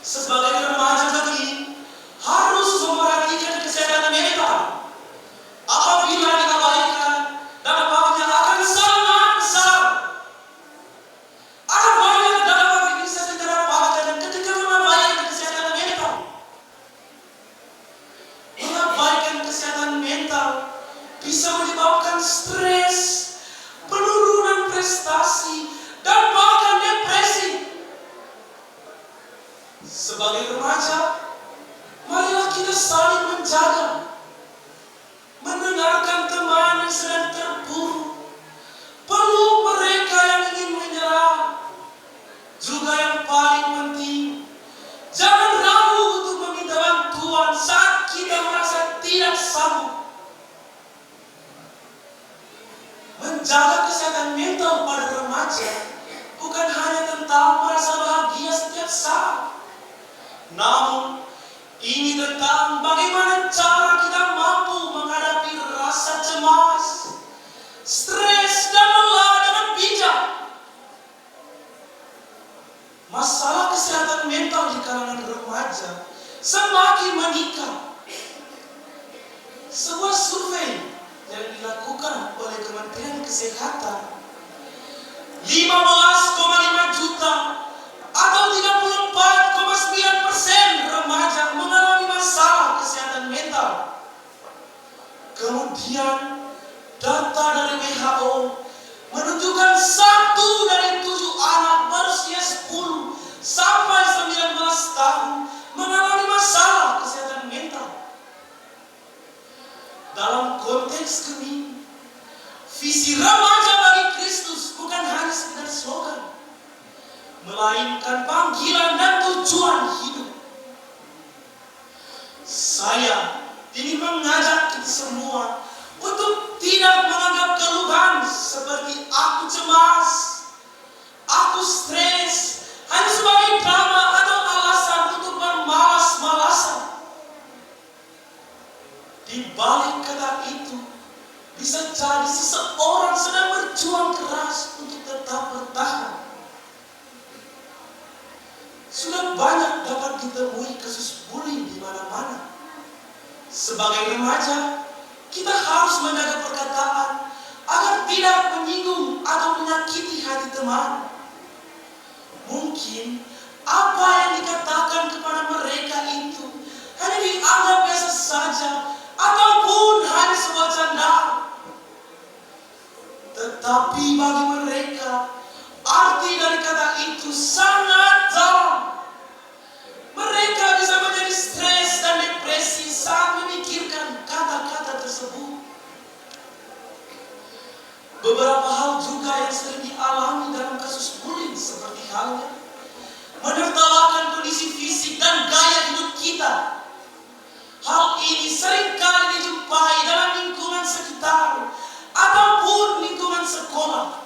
sebagai remaja begini harus memperhatikan kesehatan mental. Apabila diabaikan, dampaknya akan sangat besar. Ada banyak dampak yang bisa kita dapatkan ketika mengabaikan kesehatan mental. Mengabaikan kesehatan mental bisa menyebabkan stres, penurunan prestasi, dan bahkan depresi. Sebagai remaja, marilah kita saling menjaga, mendengarkan teman yang sedang terpuruk, peluk mereka yang ingin menyerah. Juga yang paling penting, jangan ragu untuk meminta bantuan saat kita merasa tidak sanggup. Menjaga kesehatan mental pada remaja bukan hanya tentang merasa bahagia setiap saat, namun ini tentang bagaimana cara kita mampu menghadapi rasa cemas, stres, dan lelah dengan bijak. Masalah kesehatan mental di kalangan remaja semakin meningkat. Sebuah survei yang dilakukan oleh Kementerian Kesehatan, 15,5 juta atau 34,9% remaja mengalami masalah kesehatan mental. Kemudian data dari WHO menunjukkan 1 dari 7 anak berusia 10 sampai 19 tahun mengalami masalah kesehatan mental. Dalam konteks ini, visi remaja bagi Kristus bukan hanya sekedar slogan, melainkan panggilan dan tujuan hidup. Saya ingin mengajak kita semua untuk tidak menganggap keluhan seperti aku cemas, aku stres hanya sebagai drama atau alasan untuk bermalas-malasan. Di balik kata itu bisa jadi seseorang sedang berjuang keras untuk tetap bertahan. Sudah banyak dapat ditemui kasus bullying di mana-mana. Sebagai remaja, kita harus menjaga perkataan agar tidak menyinggung atau menyakiti hati teman. Mungkin apa yang dikatakan kepada mereka itu hanya dianggap biasa saja ataupun hanya sebuah candaan. Tetapi bagi mereka, arti dari kata itu sangat dalam. Mereka bisa menjadi stres dan depresi saat memikirkan kata-kata tersebut. Beberapa hal juga yang sering dialami dalam kasus bullying seperti halnya menertawakan kondisi fisik dan gaya hidup kita. Hal ini seringkali dijumpai dalam lingkungan sekitar ataupun lingkungan sekolah.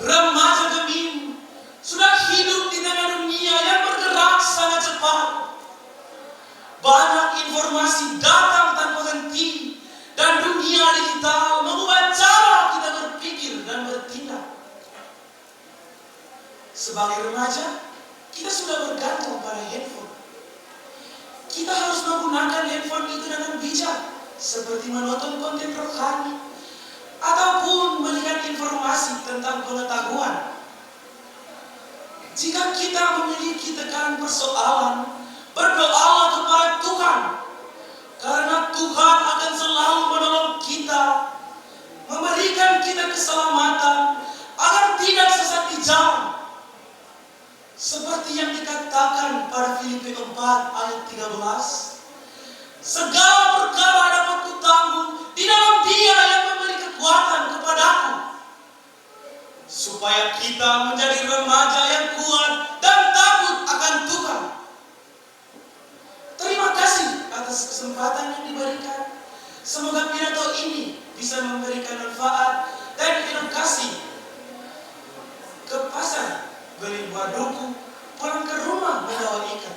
Remaja gemini sudah hidup di tengah dunia yang bergerak sangat cepat. Banyak informasi datang tanpa henti, dan dunia digital mengubah cara kita berpikir dan bertindak. Sebagai remaja, kita sudah bergantung pada handphone. Kita harus menggunakan handphone itu dengan bijak, seperti menonton konten rohani ataupun melihat informasi tentang pengetahuan. Jika kita memiliki tekanan persoalan, berdoalah kepada Tuhan, karena Tuhan akan selalu menolong kita, memberikan kita keselamatan agar tidak sesat di jalan. Seperti yang dikatakan pada Filipi 4 ayat 13, segala perkara dapat kutanggung di dalam Dia yang memberi kekuatan kepadaku, supaya kita menjadi remaja yang kuat dan takut akan Tuhan. Terima kasih atas kesempatan yang diberikan. Semoga pidato ini bisa memberikan manfaat dan edukasi ke pasar, beli buah duku, pulang ke rumah membawa ikan.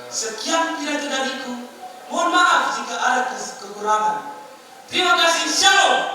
Sekian pidato dariku. Mohon maaf jika ada kekurangan. Terima kasih. Shalom.